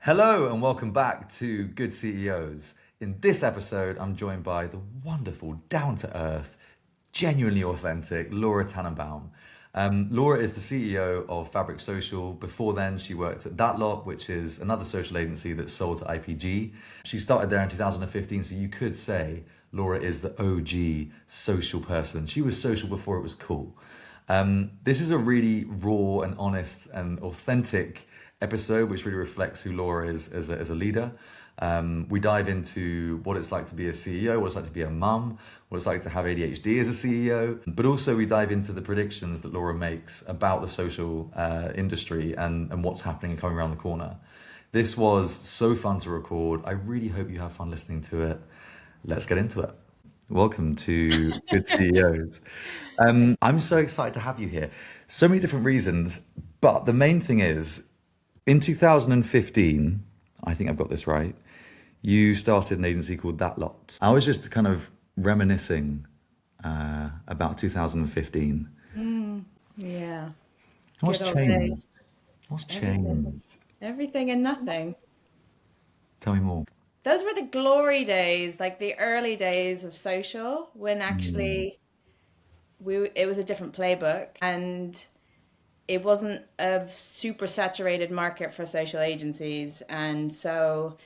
Hello and welcome back to Good CEOs. In this episode, I'm joined by the wonderful, down-to-earth, genuinely authentic Laura Tannenbaum. Laura is the CEO of Fabric Social. Before then, she worked at That Lot, which is another social agency that's sold to IPG. She started there in 2015, so you could say Laura is the OG social person. She was social before it was cool. This is a really raw and honest and authentic episode, which really reflects who Laura is as a leader. We dive into what it's like to be a CEO, what it's like to be a mum, what it's like to have ADHD as a CEO, but also we dive into the predictions that Laura makes about the social industry and what's happening and coming around the corner. This was so fun to record. I really hope you have fun listening to it. Let's get into it. Welcome to Good CEOs. I'm so excited to have you here. So many different reasons, but the main thing is in 2015, I think I've got this right, you started an agency called That Lot. I was just kind of reminiscing about 2015. Yeah, What's good old changed? days. What's Everything, changed? everything and nothing. Tell me more. Those were the glory days, like the early days of social, when Mm, actually it was a different playbook and it wasn't a super saturated market for social agencies. And so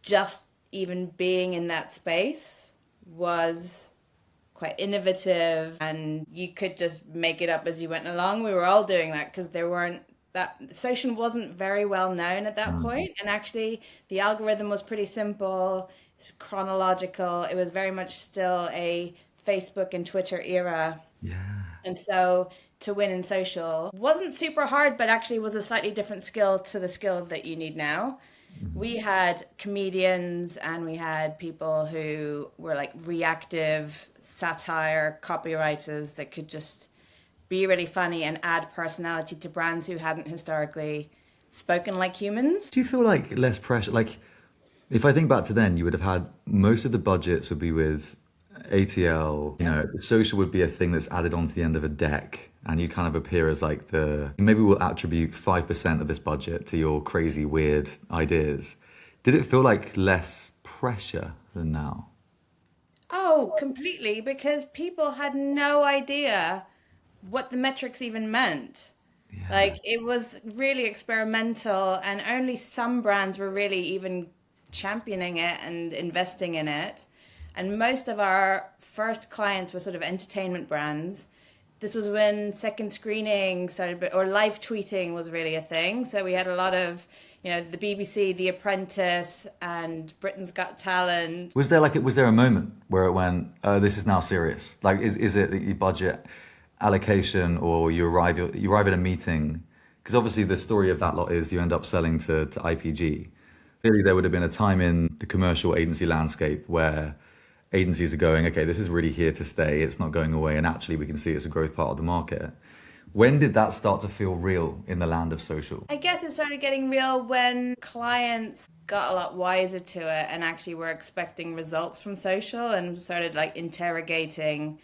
just even being in that space was quite innovative and you could just make it up as you went along. We were all doing that because there weren't that social wasn't very well known at that mm, point. And actually the algorithm was pretty simple, chronological. It was very much still a Facebook and Twitter era. yeah. And so to win in social wasn't super hard, but actually was a slightly different skill to the skill that you need now. Mhm. We had comedians and we had people who were like reactive satire copywriters that could just be really funny and add personality to brands who hadn't historically spoken like humans. Do you feel like less pressure? Like, if I think back to then, you would have had most of the budgets would be with ATL. Yeah. Social would be a thing that's added onto the end of a deck, and you kind of appear as like maybe we'll attribute 5% of this budget to your crazy, weird ideas. Did it feel like less pressure than now? Oh, completely, because people had no idea what the metrics even meant. Yeah. Like it was really experimental, and only some brands were really even championing it and investing in it. And most of our first clients were sort of entertainment brands. This was when second screening started, or live tweeting was really a thing. So we had a lot of, the BBC, The Apprentice, and Britain's Got Talent. Was there a moment where it went, oh, this is now serious? Like, is it the budget allocation, or you arrive at a meeting? Because obviously the story of That Lot is you end up selling to IPG. Clearly, there would have been a time in the commercial agency landscape where agencies are going, okay, this is really here to stay. It's not going away, and actually, we can see it's a growth part of the market. When did that start to feel real in the land of social? I guess it started getting real when clients got a lot wiser to it and actually were expecting results from social and started like interrogating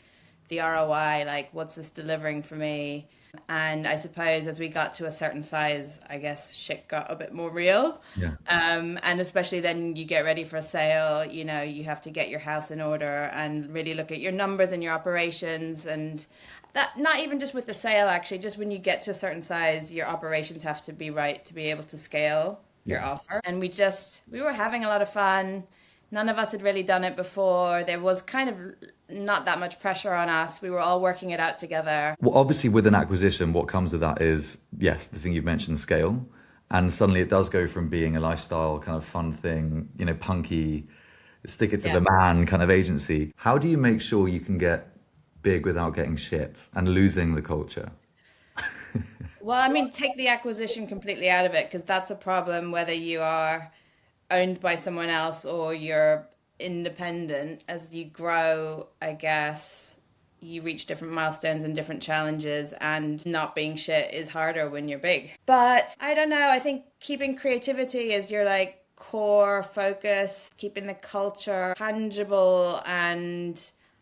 the ROI, like what's this delivering for me? And I suppose as we got to a certain size, I guess shit got a bit more real. Yeah. And especially then you get ready for a sale, you have to get your house in order and really look at your numbers and your operations. And that, not even just with the sale, actually, just when you get to a certain size, your operations have to be right to be able to scale your Yeah. offer. And we were having a lot of fun. None of us had really done it before. There was kind of not that much pressure on us. We were all working it out together. Well, obviously, with an acquisition, what comes with that is, yes, the thing you've mentioned, scale. And suddenly it does go from being a lifestyle kind of fun thing, punky, stick it to Yeah. the man kind of agency. How do you make sure you can get big without getting shit and losing the culture? Well, I mean, take the acquisition completely out of it because that's a problem whether you are owned by someone else or you're independent. As you grow, I guess you reach different milestones and different challenges, and not being shit is harder when you're big. But I don't know, I think keeping creativity is your like core focus, keeping the culture tangible and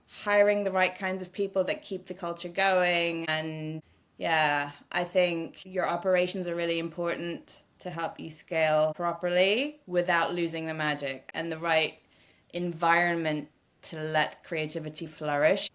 hiring the right kinds of people that keep the culture going. And yeah, I think your operations are really important. to help you scale properly without losing the magic, and the right environment to let creativity flourish.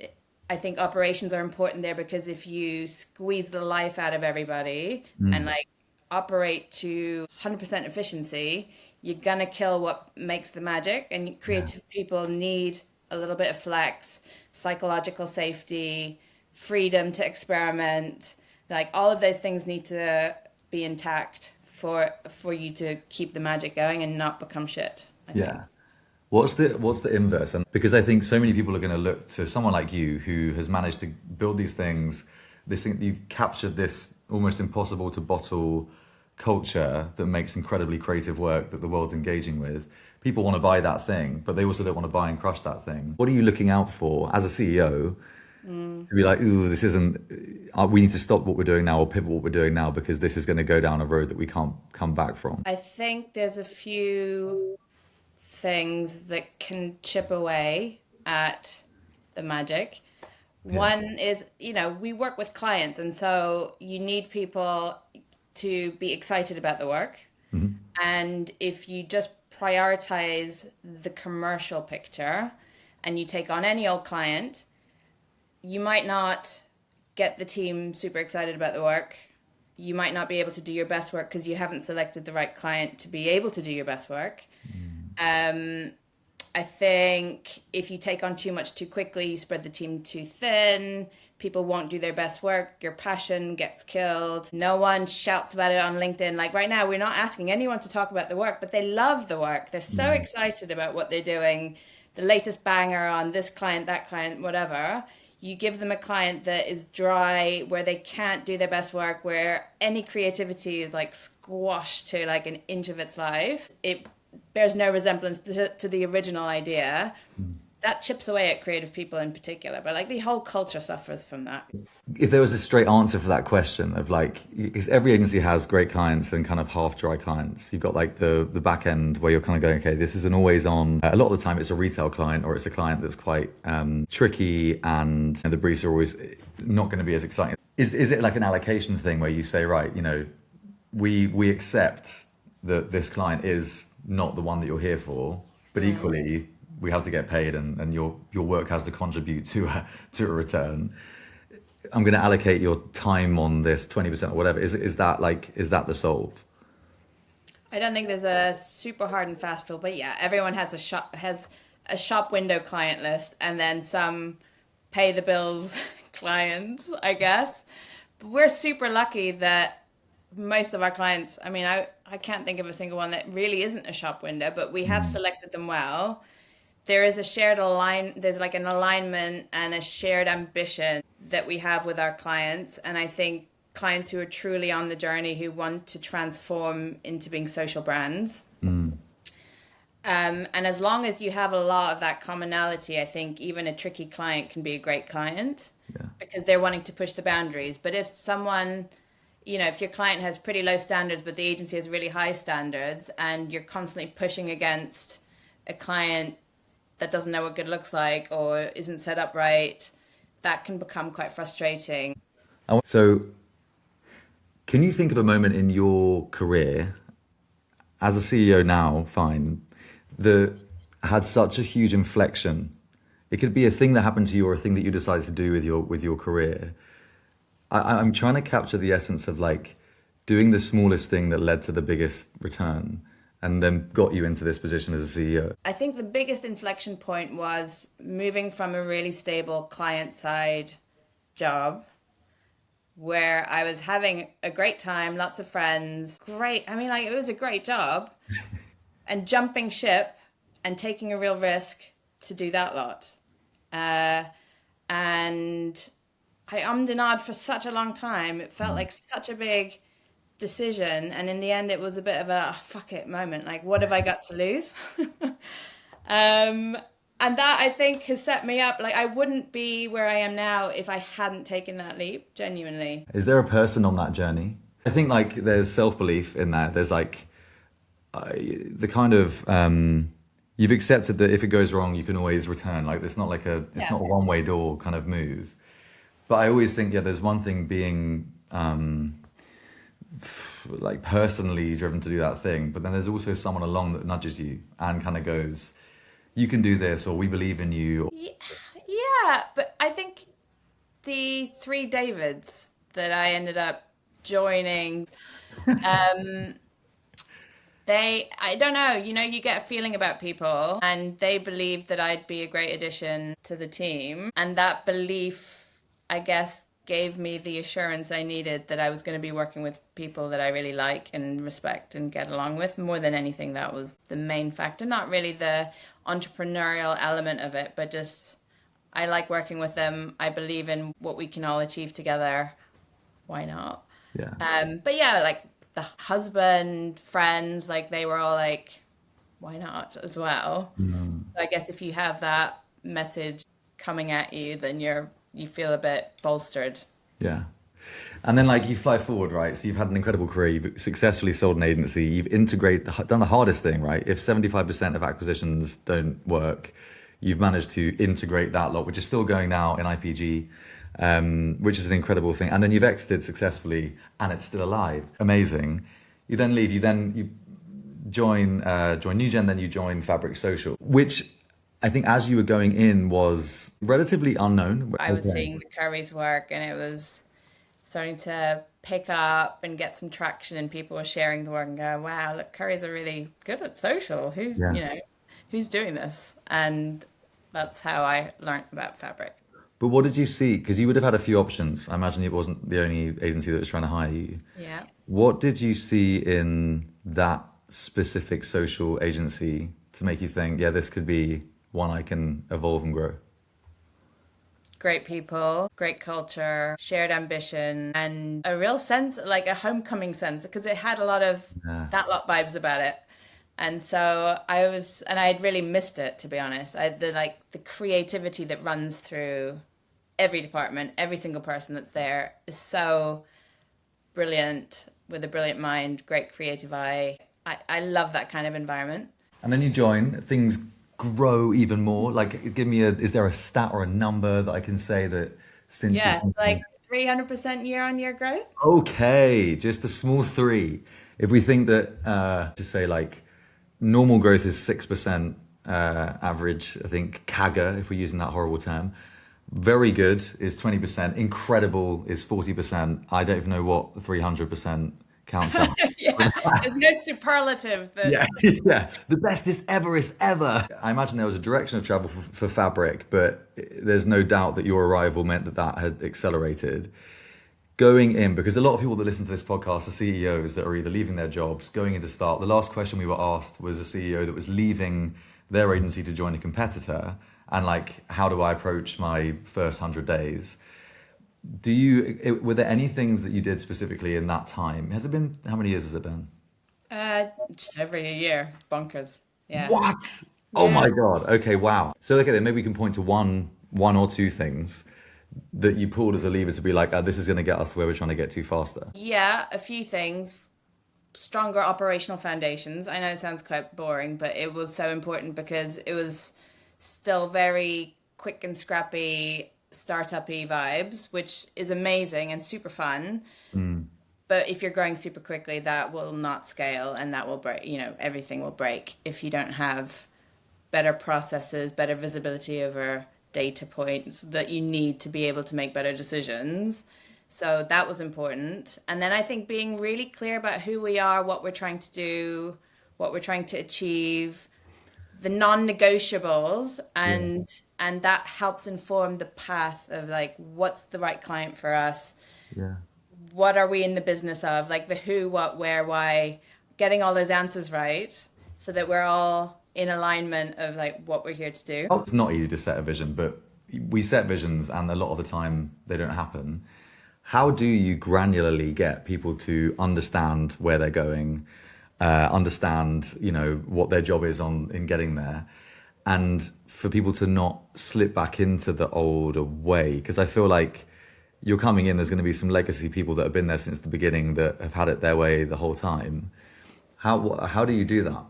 I think operations are important there, because if you squeeze the life out of everybody and like operate to 100% efficiency, you're gonna kill what makes the magic. And Yeah. creative people need a little bit of flex, psychological safety, freedom to experiment. Like all of those things need to be intact for you to keep the magic going and not become shit, I think. Yeah. What's the inverse? And because I think so many people are going to look to someone like you who has managed to build these things, this thing you've captured this almost impossible to bottle culture that makes incredibly creative work that the world's engaging with. People want to buy that thing, but they also don't want to buy and crush that thing. What are you looking out for as a CEO to be like, ooh, this isn't, we need to stop what we're doing now or pivot what we're doing now because this is going to go down a road that we can't come back from? I think there's a few things that can chip away at the magic. Yeah. One is, we work with clients, and so you need people to be excited about the work. And if you just prioritize the commercial picture and you take on any old client, you might not get the team super excited about the work. You might not be able to do your best work because you haven't selected the right client to be able to do your best work. I think if you take on too much too quickly, you spread the team too thin, people won't do their best work, your passion gets killed. No one shouts about it on LinkedIn. Like right now, we're not asking anyone to talk about the work, but they love the work. They're so excited about what they're doing, the latest banger on this client, that client, whatever. You give them a client that is dry, where they can't do their best work, where any creativity is like squashed to like an inch of its life. It bears no resemblance to the original idea. That chips away at creative people in particular, but like the whole culture suffers from that. If there was a straight answer for that question of like, because every agency has great clients and kind of half dry clients. You've got like the back end where you're kind of going, okay, this is an always on. A lot of the time it's a retail client or it's a client that's quite tricky and the briefs are always not going to be as exciting. Is it like an allocation thing where you say, right, we accept that this client is not the one that you're here for, but equally we have to get paid and your work has to contribute to a return. I'm going to allocate your time on this 20% or whatever. Is that the solve? I don't think there's a super hard and fast rule, but yeah, everyone has a shop window client list, and then some pay the bills clients, I guess. But we're super lucky that most of our clients, I mean, I can't think of a single one that really isn't a shop window, but we have selected them well. There is there's like an alignment and a shared ambition that we have with our clients. And I think clients who are truly on the journey, who want to transform into being social brands. And as long as you have a lot of that commonality, I think even a tricky client can be a great client because they're wanting to push the boundaries. But if someone, if your client has pretty low standards, but the agency has really high standards, and you're constantly pushing against a client that doesn't know what good looks like or isn't set up right, that can become quite frustrating. So can you think of a moment in your career as a CEO now, fine, that had such a huge inflection? It could be a thing that happened to you or a thing that you decided to do with your career. I'm trying to capture the essence of like doing the smallest thing that led to the biggest return and then got you into this position as a CEO. I think the biggest inflection point was moving from a really stable client side job where I was having a great time, lots of friends, great. I mean, like it was a great job, and jumping ship and taking a real risk to do that lot. And I ummed and ahed for such a long time. It felt like such a big decision, and in the end it was a bit of a fuck it moment, like what have I got to lose? And that I think has set me up. Like I wouldn't be where I am now if I hadn't taken that leap, genuinely. Is there a person on that journey? I think like there's self-belief in that. There's like the kind of you've accepted that if it goes wrong you can always return. Like it's not like it's not a one-way door kind of move. But I always think there's one thing being like personally driven to do that thing, but then there's also someone along that nudges you and kind of goes, you can do this, or we believe in you. Yeah, yeah, but I think the three Davids that I ended up joining, um, I don't know, you get a feeling about people, and they believed that I'd be a great addition to the team. And that belief, I guess, gave me the assurance I needed that I was going to be working with people that I really like and respect and get along with. More than anything, that was the main factor. Not really the entrepreneurial element of it, but just I like working with them. I believe in what we can all achieve together. Why not? Yeah. But yeah, like the husband, friends, like they were all like, why not as well? Mm. So I guess if you have that message coming at you, then you feel a bit bolstered. Yeah. And then like you fly forward, right? So you've had an incredible career. You've successfully sold an agency. You've done the hardest thing, right? If 75% of acquisitions don't work, you've managed to integrate that lot, which is still going now in IPG, which is an incredible thing. And then you've exited successfully, and it's still alive. Amazing. You then leave. You join NewGen, then you join Fabric Social, which I think as you were going in was relatively unknown. I was Okay. seeing the Curry's work, and it was starting to pick up and get some traction, and people were sharing the work and go, wow, look, Curry's are really good at social. Yeah. Who's doing this? And that's how I learned about Fabric. But what did you see? Because you would have had a few options. I imagine it wasn't the only agency that was trying to hire you. Yeah. What did you see in that specific social agency to make you think, yeah, this could be one I can evolve and grow? Great people, great culture, shared ambition, and a real sense, like a homecoming sense, because it had a lot of Yeah. that lot vibes about it. And so and I had really missed it, to be honest. The creativity that runs through every department, every single person that's there is so brilliant, with a brilliant mind, great creative eye. I love that kind of environment. And then you join, things grow even more. Like, is there a stat or a number that I can say that since you Yeah, like 300% year on year growth. okay, just a small three. If we think that, just say like normal growth is 6% average, I think CAGR, if we're using that horrible term. Very good is 20%. Incredible is 40%. I don't even know what 300% counts out. Yeah, there's no superlative that. Yeah, yeah. The bestest everest ever. I imagine there was a direction of travel for Fabric, but there's no doubt that your arrival meant that had accelerated. Going in, because a lot of people that listen to this podcast are CEOs that are either leaving their jobs, going into start. The last question we were asked was a CEO that was leaving their agency to join a competitor, and like, how do I approach my first 100 days? Were there any things that you did specifically in that time? Has it been, how many years has it been? Just every year, bonkers. Yeah. What? Oh Yeah. my God. Okay, wow. So okay, then maybe we can point to one or two things that you pulled as a lever to be like, this is going to get us to where we're trying to get to faster. Yeah, a few things. Stronger operational foundations. I know it sounds quite boring, but it was so important because it was still very quick and scrappy, startup-y vibes, which is amazing and super fun. Mm, But if you're growing super quickly, that will not scale, and that will break, everything will break if you don't have better processes, better visibility over data points that you need to be able to make better decisions. So that was important. And then I think being really clear about who we are, what we're trying to do, what we're trying to achieve, the non-negotiables, yeah, and that helps inform the path of like what's the right client for us, yeah. what are we in the business of, like the who, what, where, why, getting all those answers right so that we're all in alignment of like what we're here to do. Oh, it's not easy to set a vision, but we set visions and a lot of the time they don't happen. How do you granularly get people to understand where they're going, understand, what their job is in getting there, and for people to not slip back into the older way? Because I feel like you're coming in, there's going to be some legacy people that have been there since the beginning that have had it their way the whole time. How do you do that?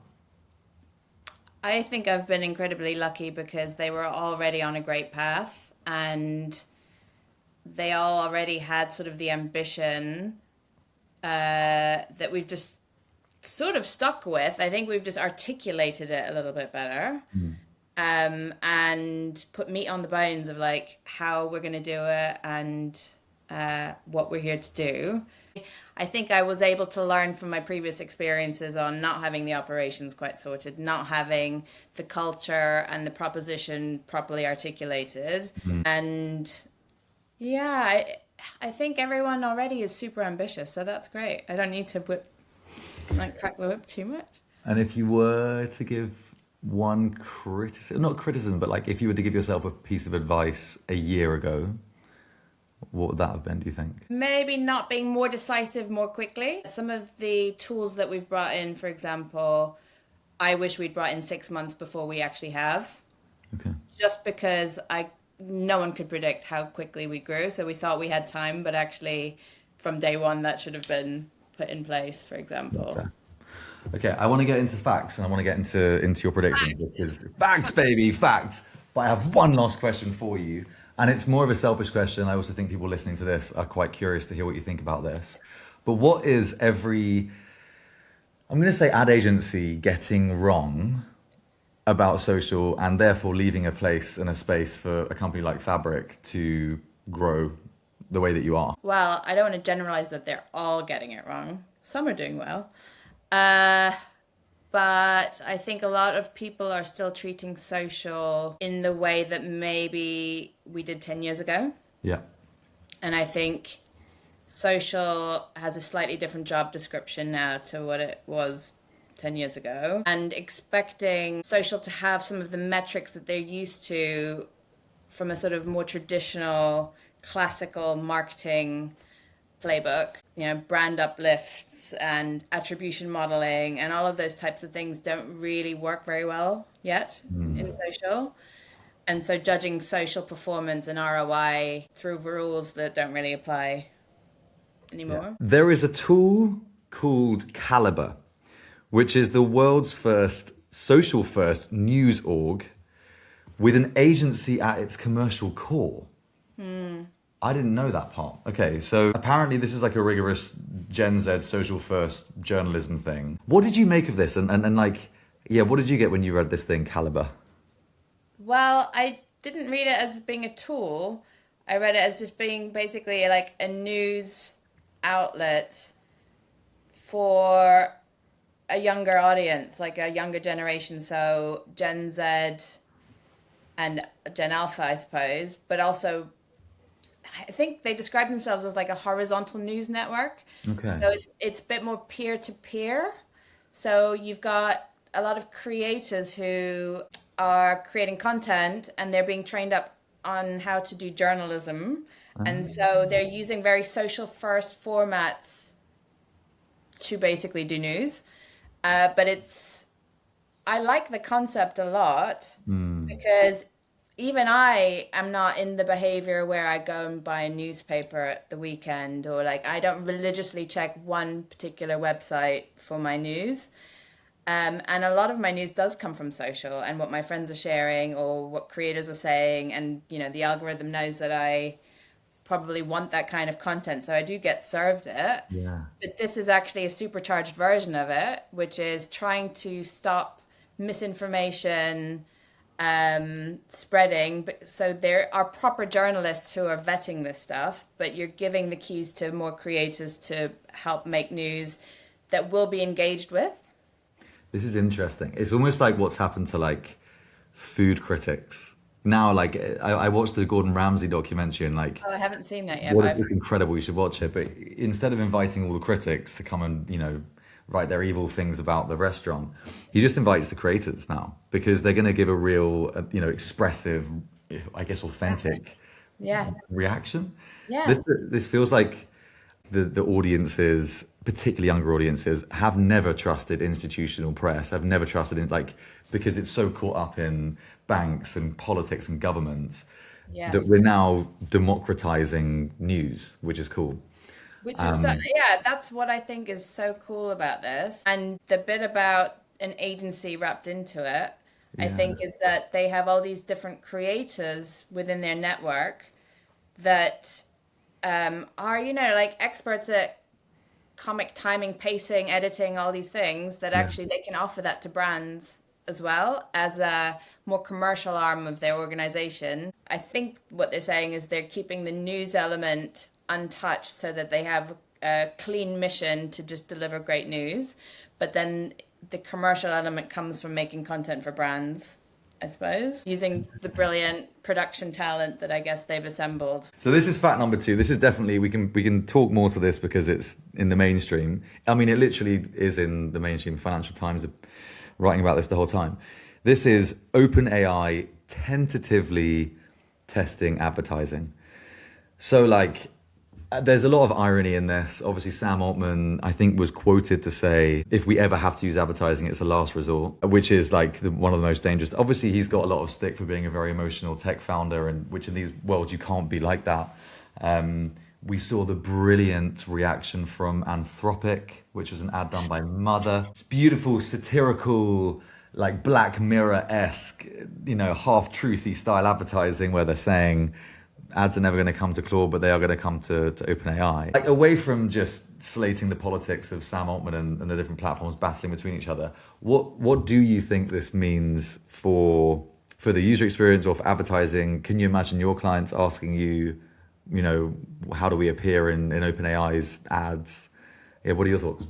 I think I've been incredibly lucky because they were already on a great path, and they all already had sort of the ambition that we've just sort of stuck with. I think we've just articulated it a little bit better, and put meat on the bones of like how we're going to do it and what we're here to do. I think I was able to learn from my previous experiences on not having the operations quite sorted, not having the culture and the proposition properly articulated. And yeah, I think everyone already is super ambitious, so that's great. I don't need to crack the whip too much. And if you were to give one not criticism, but like if you were to give yourself a piece of advice a year ago, what would that have been, do you think? Maybe not being more decisive more quickly. Some of the tools that we've brought in, for example, I wish we'd brought in 6 months before we actually have. Okay. Just because no one could predict how quickly we grew, so we thought we had time, but actually from day one that should have been put in place, for example. Okay, I want to get into facts and I want to get into your predictions. Because facts, baby, facts. But I have one last question for you. And it's more of a selfish question. I also think people listening to this are quite curious to hear what you think about this. But what is I'm going to say ad agency getting wrong about social and therefore leaving a place and a space for a company like Fabric to grow the way that you are? Well, I don't want to generalize that they're all getting it wrong. Some are doing well. But I think a lot of people are still treating social in the way that maybe we did 10 years ago. Yeah. And I think social has a slightly different job description now to what it was 10 years ago. And expecting social to have some of the metrics that they're used to from a sort of more traditional, classical marketing playbook, brand uplifts and attribution modeling and all of those types of things don't really work very well yet in social. And so judging social performance and ROI through rules that don't really apply anymore. Yeah. There is a tool called Caliber, which is the world's first social first news org with an agency at its commercial core. I didn't know that part. Okay, so apparently this is like a rigorous Gen Z social first journalism thing. What did you make of this? And what did you get when you read this thing, Caliber? Well, I didn't read it as being a tool. I read it as just being basically like a news outlet for a younger audience, like a younger generation. So Gen Z and Gen Alpha, I suppose, but also I think they describe themselves as like a horizontal news network. Okay. So it's a bit more peer to peer. So you've got a lot of creators who are creating content and they're being trained up on how to do journalism. And so they're using very social first formats to basically do news. But I like the concept a lot because even I am not in the behavior where I go and buy a newspaper at the weekend or like I don't religiously check one particular website for my news. And a lot of my news does come from social and what my friends are sharing or what creators are saying. And, the algorithm knows that I probably want that kind of content. So I do get served it. Yeah. But this is actually a supercharged version of it, which is trying to stop misinformation spreading. So there are proper journalists who are vetting this stuff, but you're giving the keys to more creators to help make news that will be engaged with. This is interesting. It's almost like what's happened to like food critics. Now, like I watched the Gordon Ramsay documentary and like... Oh, I haven't seen that yet. It's incredible. You should watch it. But instead of inviting all the critics to come and, write their evil things about the restaurant, he just invites the creators now because they're going to give a real, expressive, I guess, authentic reaction. Yeah. This feels like the audiences, particularly younger audiences, have never trusted institutional press. Have never trusted in because it's so caught up in banks and politics and governments that we're now democratizing news, which is cool. Which is that's what I think is so cool about this. And the bit about an agency wrapped into it, I think, is that they have all these different creators within their network that are, like experts at comic timing, pacing, editing, all these things that Yeah. actually they can offer that to brands as well as a more commercial arm of their organization. I think what they're saying is they're keeping the news element untouched so that they have a clean mission to just deliver great news. But then the commercial element comes from making content for brands, I suppose, using the brilliant production talent that I guess they've assembled. So this is fact number 2. This is definitely, we can talk more to this because it's in the mainstream. I mean, it literally is in the mainstream. Financial Times are writing about this the whole time. This is OpenAI tentatively testing advertising. So like, there's a lot of irony in this. Obviously, Sam Altman, I think, was quoted to say, if we ever have to use advertising, it's a last resort, which is like one of the most dangerous. Obviously, he's got a lot of stick for being a very emotional tech founder, and which in these worlds, you can't be like that. We saw the brilliant reaction from Anthropic, which was an ad done by Mother. It's beautiful, satirical, like Black Mirror-esque, half-truthy style advertising where they're saying, ads are never going to come to Claude, but they are going to come to OpenAI. Like, away from just slating the politics of Sam Altman and the different platforms battling between each other, what do you think this means for the user experience or for advertising? Can you imagine your clients asking you, how do we appear in OpenAI's ads? Yeah, what are your thoughts?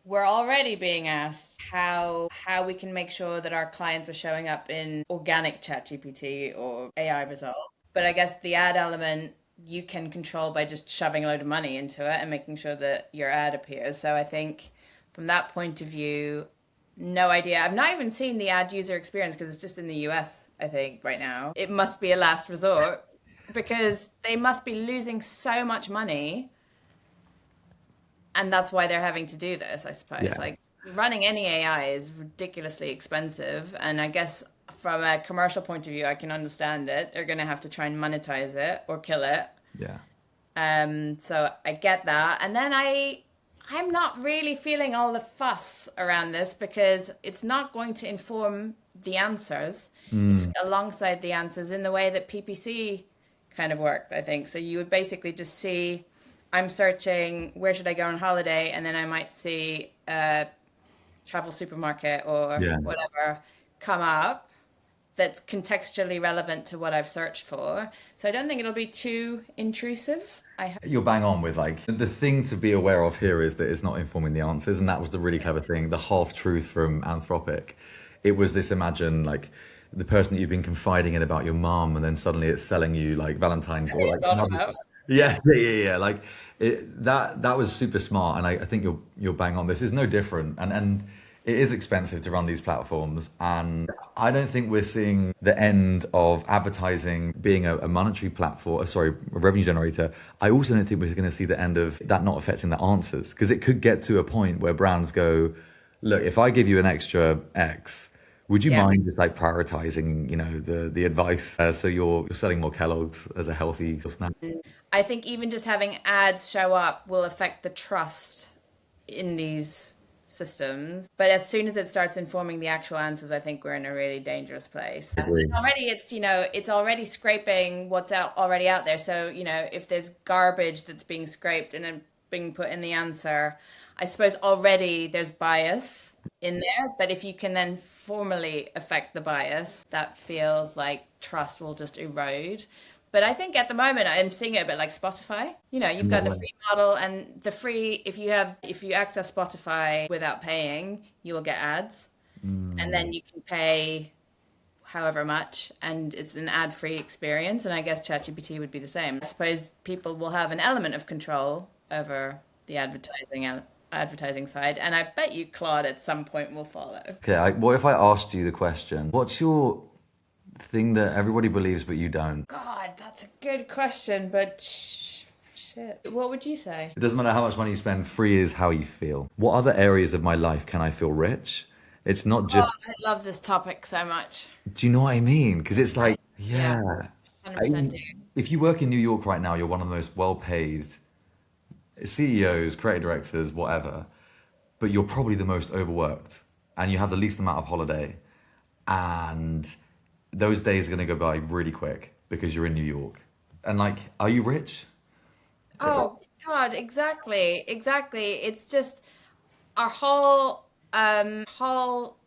We're already being asked how we can make sure that our clients are showing up in organic ChatGPT or AI results. But I guess the ad element you can control by just shoving a load of money into it and making sure that your ad appears. So I think from that point of view, no idea. I've not even seen the ad user experience because it's just in the US, I think, right now. It must be a last resort because they must be losing so much money. And that's why they're having to do this, I suppose. Yeah. Like running any AI is ridiculously expensive. And I guess from a commercial point of view, I can understand it. They're going to have to try and monetize it or kill it. Yeah. So I get that. And then I'm not really feeling all the fuss around this because it's not going to inform the answers. It's alongside the answers in the way that PPC kind of worked, I think. So you would basically just see, I'm searching where should I go on holiday, and then I might see a travel supermarket or Yeah. whatever come up that's contextually relevant to what I've searched for. So I don't think it'll be too intrusive. You're bang on with like the thing to be aware of here is that it's not informing the answers, and that was the really clever thing. The half truth from Anthropic, it was this: imagine like the person that you've been confiding in about your mom, and then suddenly it's selling you like Valentine's or like Mother's. Yeah. Like that was super smart, and I think you're bang on. This is no different, and it is expensive to run these platforms, and I don't think we're seeing the end of advertising being a monetary platform, a revenue generator. I also don't think we're going to see the end of that not affecting the answers, because it could get to a point where brands go, look, if I give you an extra X, would you mind just like prioritizing, the advice, so you're selling more Kellogg's as a healthy snack? I think even just having ads show up will affect the trust in these systems. But as soon as it starts informing the actual answers, I think we're in a really dangerous place. Agreed. Already it's already scraping what's already out there. So, if there's garbage that's being scraped and then being put in the answer, I suppose already there's bias in there. But if you can then formally affect the bias, that feels like trust will just erode. But I think at the moment I'm seeing it a bit like Spotify. You've got the free model, and the free, if you access Spotify without paying, you will get ads. And then you can pay however much, and it's an ad-free experience. And I guess ChatGPT would be the same. I suppose people will have an element of control over the advertising side, and I bet you Claude at some point will follow. Okay, what if I asked you the question, what's your thing that everybody believes but you don't? God, that's a good question, but shit. What would you say? It doesn't matter how much money you spend, free is how you feel. What other areas of my life can I feel rich? It's not just... I love this topic so much. Do you know what I mean? Because it's like, yeah. 100% do. If you work in New York right now, you're one of the most well-paid CEOs, creative directors, whatever, but you're probably the most overworked, and you have the least amount of holiday, and those days are going to go by really quick because you're in New York. And like, are you rich? Oh, God, exactly, exactly. It's just our whole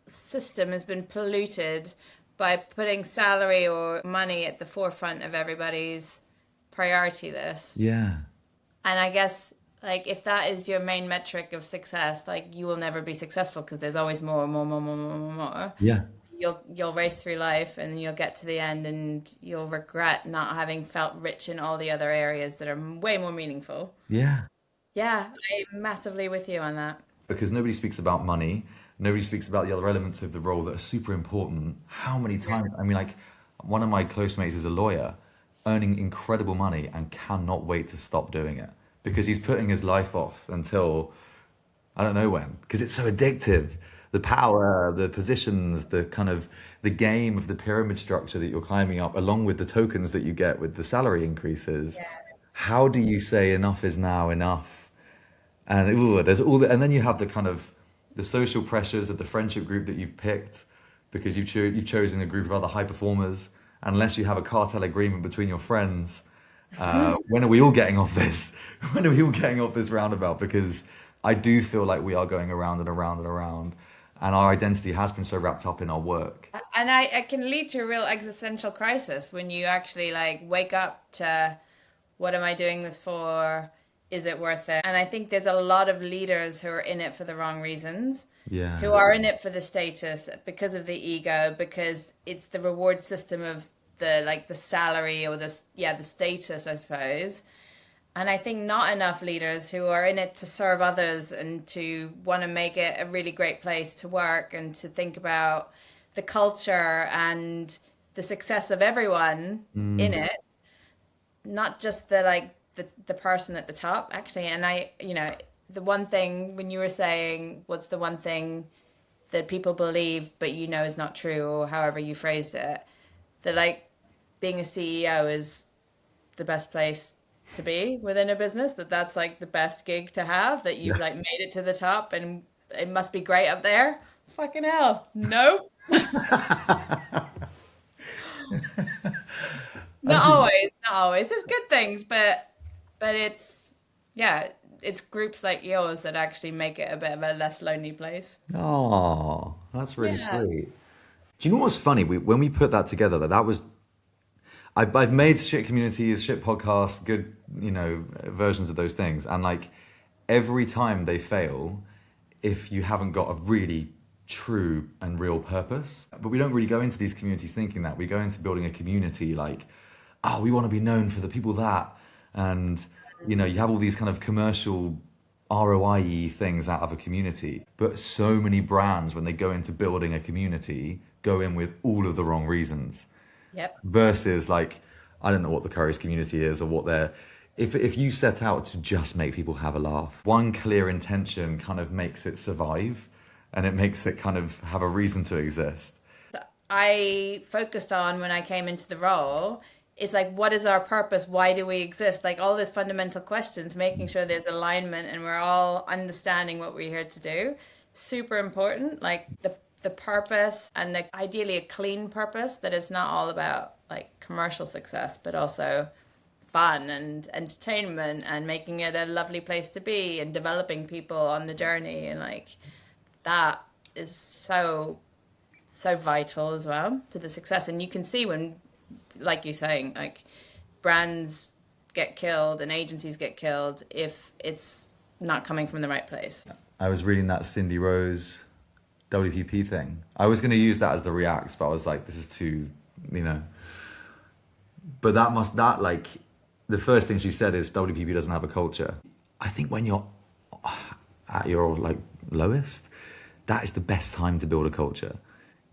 system has been polluted by putting salary or money at the forefront of everybody's priority list. Yeah. And I guess like if that is your main metric of success, like you will never be successful because there's always more, more, more, more, more, more, more. Yeah. You'll race through life and you'll get to the end and you'll regret not having felt rich in all the other areas that are way more meaningful. Yeah. Yeah, I'm massively with you on that. Because nobody speaks about money. Nobody speaks about the other elements of the role that are super important. How many Yeah. times? I mean, like, one of my close mates is a lawyer earning incredible money and cannot wait to stop doing it because he's putting his life off until I don't know when, because it's so addictive. The power, the positions, the kind of the game of the pyramid structure that you're climbing up, along with the tokens that you get with the salary increases. Yeah. How do you say enough is now enough? And ooh, there's all the, and then you have the kind of the social pressures of the friendship group that you've picked because you've chosen a group of other high performers. Unless you have a cartel agreement between your friends, when are we all getting off this? When are we all getting off this roundabout? Because I do feel like we are going around and around and around, and our identity has been so wrapped up in our work. And I can lead to a real existential crisis when you actually like wake up to what am I doing this for? Is it worth it? And I think there's a lot of leaders who are in it for the wrong reasons, Yeah, who are in it for the status because of the ego, because it's the reward system of the like the salary or the status, I suppose. And I think not enough leaders who are in it to serve others and to want to make it a really great place to work and to think about the culture and the success of everyone in it, not just the person at the top actually. And the one thing when you were saying what's the one thing that people believe but you know is not true or however you phrased it, that like being a CEO is the best place to be within a business, that's like the best gig to have, that you've yeah. like made it to the top and it must be great up there. Fucking hell. No. I Not think. always, not always. There's good things, but it's yeah, it's groups like yours that actually make it a bit of a less lonely place. Oh, that's really Yeah. sweet. Do you know what's funny? When we put that together, that was I've made shit communities, shit podcasts, good, versions of those things. And like every time they fail, if you haven't got a really true and real purpose. But we don't really go into these communities thinking that. We go into building a community like, oh, we want to be known for the people that. And, you have all these kind of commercial ROI things out of a community. But so many brands, when they go into building a community, go in with all of the wrong reasons Yep. versus like I don't know what the Curry's community is or what they're if you set out to just make people have a laugh, one clear intention kind of makes it survive and it makes it kind of have a reason to exist. I focused on when I came into the role is like, what is our purpose? Why do we exist? Like all those fundamental questions, making sure there's alignment and we're all understanding what we're here to do. Super important. Like the purpose and like ideally a clean purpose that is not all about like commercial success, but also fun and entertainment and making it a lovely place to be and developing people on the journey and like that is so vital as well to the success. And you can see when, like you're saying, like brands get killed and agencies get killed if it's not coming from the right place. I was reading that Cindy Rose WPP thing. I was going to use that as the react, but I was like, this is too, you know. But that like the first thing she said is WPP doesn't have a culture. I think when you're at your like lowest, that is the best time to build a culture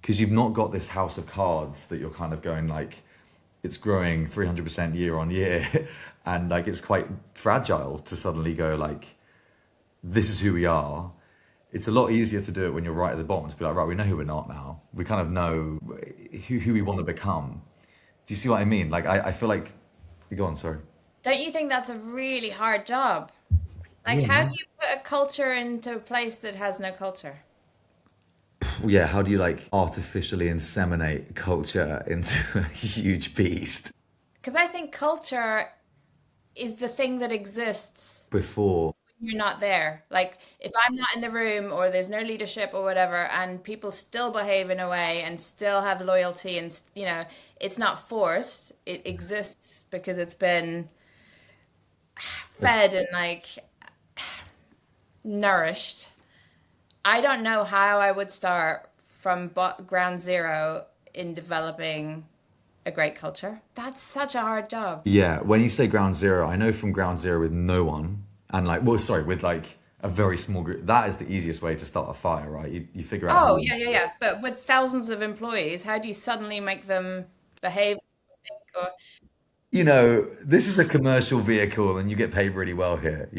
because you've not got this house of cards that you're kind of going like it's growing 300% year on year and like it's quite fragile to suddenly go like this is who we are. It's a lot easier to do it when you're right at the bottom to be like, right, we know who we're not now. We kind of know who we want to become. Do you see what I mean? Like I feel like go on, sorry. Don't you think that's a really hard job? Like, how do Yeah. you put a culture into a place that has no culture? Yeah, how do you like artificially inseminate culture into a huge beast? Because I think culture is the thing that exists Before. when you're not there. Like if I'm not in the room or there's no leadership or whatever, and people still behave in a way and still have loyalty, and it's not forced. It exists because it's been fed and like nourished. I don't know how I would start from ground zero in developing a great culture. That's such a hard job. Yeah, when you say ground zero, I know from ground zero with no one, and like, well, sorry, with like a very small group, that is the easiest way to start a fire, right? You figure out Oh, who. yeah, yeah, yeah. But with thousands of employees, how do you suddenly make them behave? Or, This is a commercial vehicle and you get paid really well here,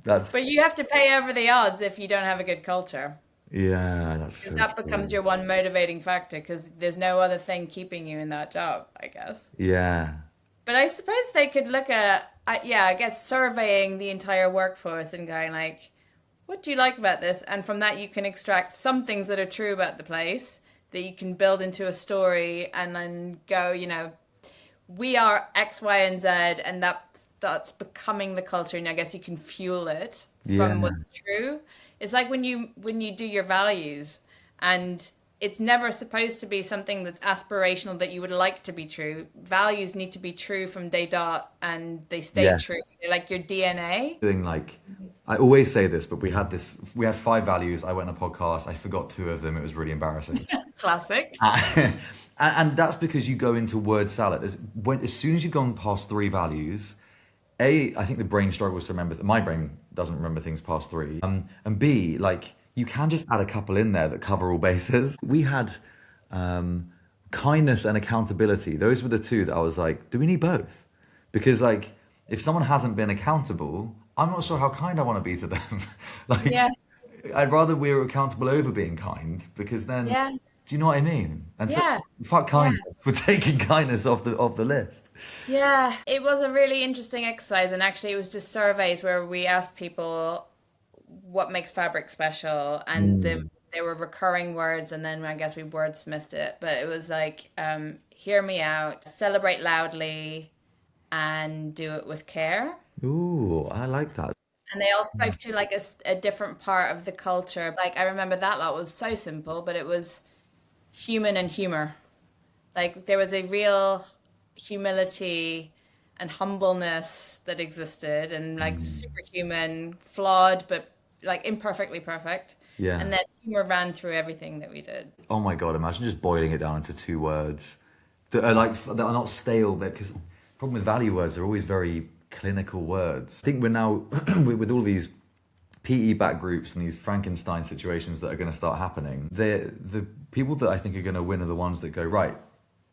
That's, but you have to pay over the odds if you don't have a good culture. yeah, that's Because so that becomes true. your one motivating factor because there's no other thing keeping you in that job, I guess. Yeah. But I suppose they could look at, yeah, I guess surveying the entire workforce and going like, what do you like about this? And from that, you can extract some things that are true about the place that you can build into a story and then go, we are X, Y, and Z, and that's becoming the culture. And I guess you can fuel it from Yeah. what's true. It's like when you do your values, and it's never supposed to be something that's aspirational that you would like to be true. Values need to be true from day dot, and they stay Yeah. true. They're like your DNA. Doing like, I always say this, but we had five values. I went on a podcast, I forgot two of them. It was really embarrassing. Classic. And that's because you go into word salad. As soon as you've gone past three values, A, I think the brain struggles to remember. My brain doesn't remember things past three. And B, like you can just add a couple in there that cover all bases. We had kindness and accountability. Those were the two that I was like, do we need both? Because like, if someone hasn't been accountable, I'm not sure how kind I want to be to them. Like, Yeah. I'd rather we were accountable over being kind because then, Yeah. do you know what I mean? And so, Yeah. fuck Yeah. kindness. We're taking kindness off the list. Yeah, it was a really interesting exercise, and actually, it was just surveys where we asked people what makes fabric special, and Mm. there were recurring words, and then I guess we wordsmithed it, but it was like, hear me out, celebrate loudly, and do it with care. Ooh, I like that. And they all spoke to like a different part of the culture. Like I remember that lot was so simple, but it was human and humor. Like there was a real humility and humbleness that existed, and like Mm. superhuman, flawed, but like imperfectly perfect. Yeah. And then humor ran through everything that we did. Oh my God, imagine just boiling it down into two words that are like that are not stale. Because problem with value words, they're always very clinical words. I think we're now with all these PE back groups and these Frankenstein situations that are going to start happening. The people that I think are going to win are the ones that go right.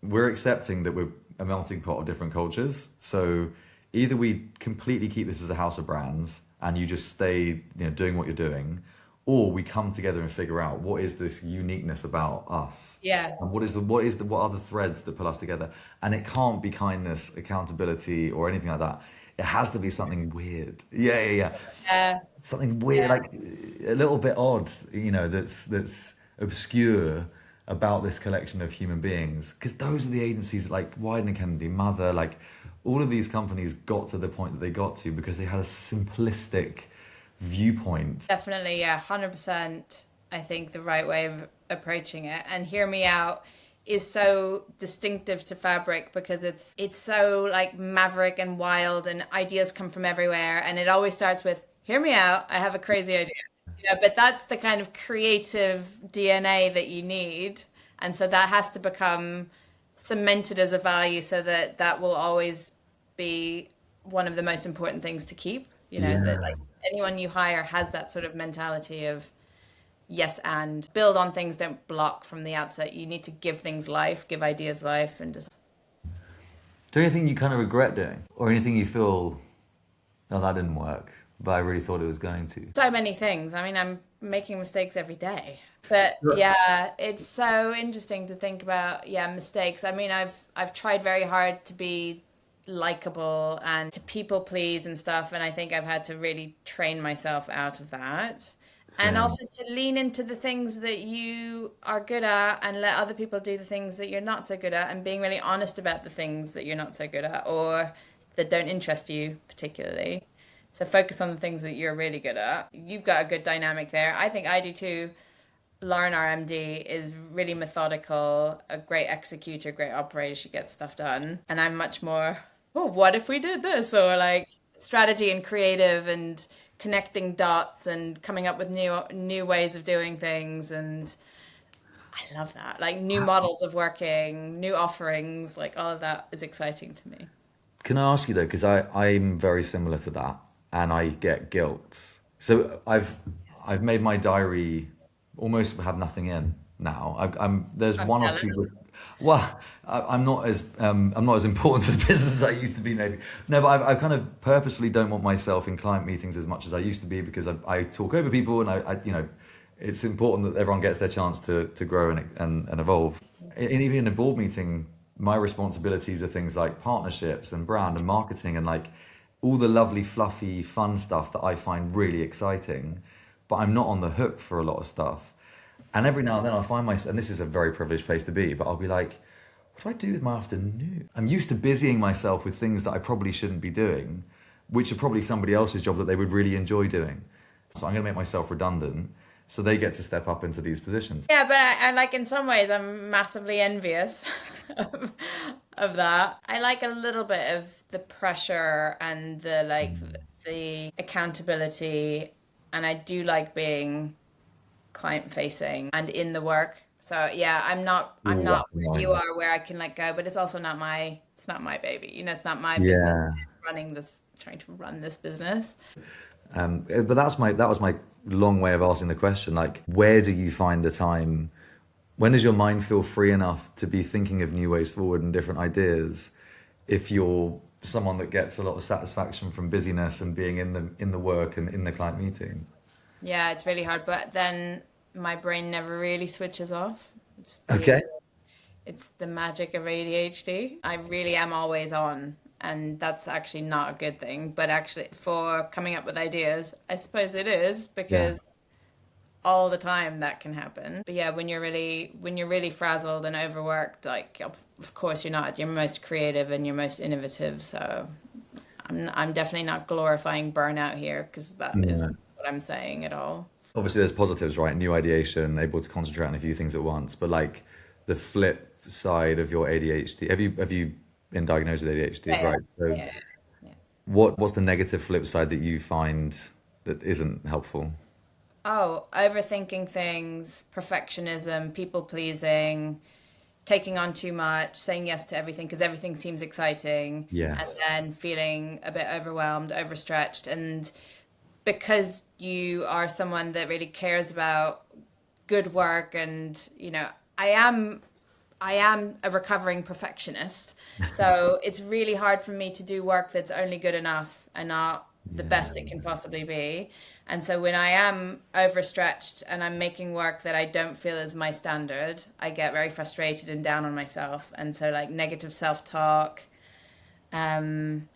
We're accepting that we're a melting pot of different cultures. So either we completely keep this as a house of brands and you just stay, doing what you're doing, or we come together and figure out what is this uniqueness about us, Yeah. and what are the threads that pull us together. And it can't be kindness, accountability, or anything like that. It has to be something weird. Yeah, yeah, yeah. Yeah. Something weird, Yeah. like a little bit odd, that's obscure about this collection of human beings. Because those are the agencies like Wieden and Kennedy, Mother, like all of these companies got to the point that they got to because they had a simplistic viewpoint. Definitely, yeah, 100%. I think the right way of approaching it. And Hear Me Out is so distinctive to Fabric because it's so like maverick and wild, and ideas come from everywhere, and it always starts with "Hear me out, I have a crazy idea." Yeah, but that's the kind of creative DNA that you need, and so that has to become cemented as a value so that that will always be one of the most important things to keep. That Yeah. like anyone you hire has that sort of mentality of yes and build on things, don't block from the outset. You need to give things life, give ideas life, and just Do anything you kind of regret doing, or anything you feel, no, that didn't work, but I really thought it was going to? so many things. I mean, I'm making mistakes every day. But Sure. yeah, it's so interesting to think about, yeah, mistakes. I mean, I've tried very hard to be likable and to people please and stuff, and I think I've had to really train myself out of that. And Same. also to lean into the things that you are good at and let other people do the things that you're not so good at, and being really honest about the things that you're not so good at, or that don't interest you particularly. So focus on the things that you're really good at. You've got a good dynamic there. I think I do too. Lauren, our MD, is really methodical, a great executor, great operator. She gets stuff done. And I'm much more, oh, what if we did this? Or like strategy and creative and connecting dots and coming up with new ways of doing things. And I love that. Like new models of working, new offerings, like all of that is exciting to me. Can I ask you though, because I'm very similar to that, and I get guilt. So I've made my diary almost have nothing in now. I'm there's I'm one or jealous. two. Well, I'm not as important to the business as I used to be, maybe. No, but I kind of purposefully don't want myself in client meetings as much as I used to be, because I talk over people, and it's important that everyone gets their chance to grow and evolve. Even in a board meeting, my responsibilities are things like partnerships and brand and marketing and like all the lovely, fluffy, fun stuff that I find really exciting, but I'm not on the hook for a lot of stuff. And every now and then I find myself, and this is a very privileged place to be, but I'll be like, what do I do with my afternoon? I'm used to busying myself with things that I probably shouldn't be doing, which are probably somebody else's job that they would really enjoy doing. So I'm going to make myself redundant so they get to step up into these positions. Yeah, but I like in some ways I'm massively envious of, of that. I like a little bit of the pressure and the like the accountability, and I do like being client facing and in the work. So yeah, I'm Ooh, not that's where you annoying. are where I can let go, but it's also it's not my baby. You know, it's not my business Yeah. running this trying to run this business. But that was my long way of asking the question. Like, where do you find the time? When does your mind feel free enough to be thinking of new ways forward and different ideas? If you're someone that gets a lot of satisfaction from busyness and being in the work and in the client meetings. Yeah, it's really hard, but then my brain never really switches off. Okay. It's the magic of ADHD. I really am always on, and that's actually not a good thing. But actually, for coming up with ideas, I suppose it is Yeah. because all the time that can happen. But yeah, when you're really frazzled and overworked, like of course you're not at your most creative and your most innovative. So I'm definitely not glorifying burnout here because that is No. what I'm saying at all. Obviously, there's positives, right? New ideation, able to concentrate on a few things at once. But like the flip side of your ADHD, have you been diagnosed with ADHD, Yeah, right? So yeah, yeah. what's the negative flip side that you find that isn't helpful? Oh, overthinking things, perfectionism, people pleasing, taking on too much, saying yes to everything because everything seems exciting, and Yes. then feeling a bit overwhelmed, overstretched. And because you are someone that really cares about good work, and I am a recovering perfectionist. So it's really hard for me to do work that's only good enough and not the best it Yeah. can possibly be. And so when I am overstretched and I'm making work that I don't feel is my standard, I get very frustrated and down on myself. And so like negative self-talk, um,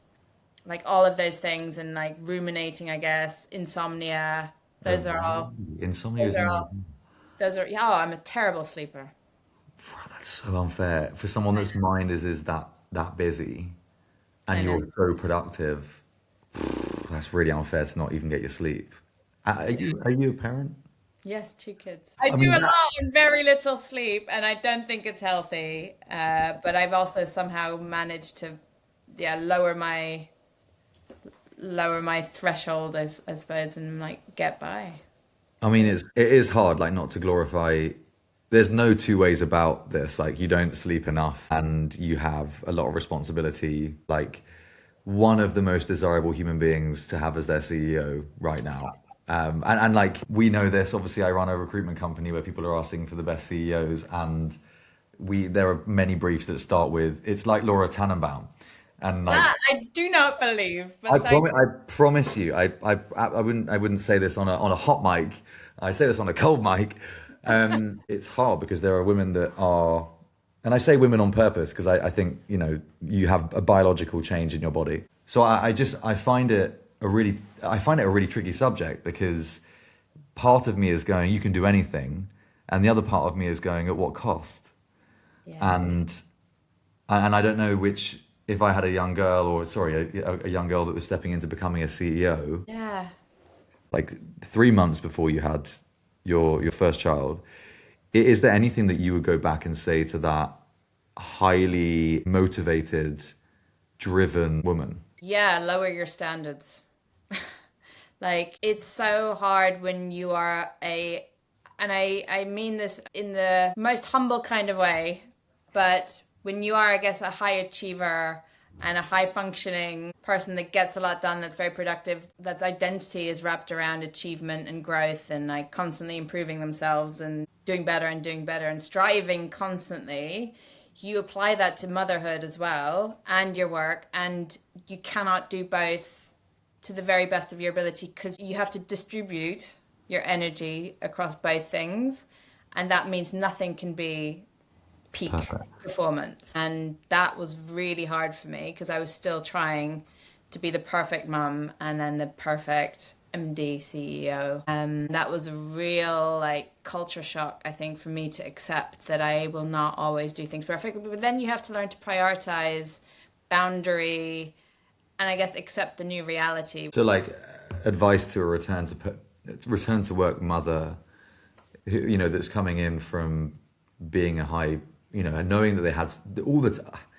like all of those things, and like ruminating, I guess, insomnia, Oh, those are all really? Insomnia those is are another all thing. those are yeah, oh, I'm a terrible sleeper. Bro, that's so unfair for someone that's mind is that busy and I know. you're so productive. That's really unfair to not even get your sleep. Are you a parent? Yes, two kids. I I do mean, a lot and very little sleep, and I don't think it's healthy. But I've also somehow managed to, yeah, lower my threshold, I suppose, and like get by. it is hard, like not to glorify. There's no two ways about this. Like you don't sleep enough, and you have a lot of responsibility. Like one of the most desirable human beings to have as their CEO right now. And like we know this. Obviously, I run a recruitment company where people are asking for the best CEOs, and we there are many briefs that start with it's like Laura Tannenbaum, and like That I do not believe, but thank I promise you, I wouldn't say this on a hot mic. I say this on a cold mic. It's hard because there are women that are, and I say women on purpose because I think you have a biological change in your body. So I find it a really tricky subject because part of me is going, you can do anything, and the other part of me is going, at what cost? yeah. And I don't know which. if I had a young girl, or sorry, a young girl that was stepping into becoming a CEO, Yeah. like 3 months before you had your first child, is there anything that you would go back and say to that highly motivated, driven woman? Yeah, lower your standards. Like it's so hard when you are and I mean this in the most humble kind of way, but when you are, I guess, a high achiever and a high functioning person that gets a lot done, that's very productive, that's identity is wrapped around achievement and growth and like constantly improving themselves and doing better and striving constantly. You apply that to motherhood as well and your work, and you cannot do both to the very best of your ability because you have to distribute your energy across both things, and that means nothing can be peak Perfect. performance. And that was really hard for me because I was still trying to be the perfect mum and then the perfect MD CEO. That was a real like culture shock, I think, for me to accept that I will not always do things perfectly. But then you have to learn to prioritize boundary and I guess accept the new reality. So, like, advice to a return to work mother, that's coming in from being a high, and knowing that they had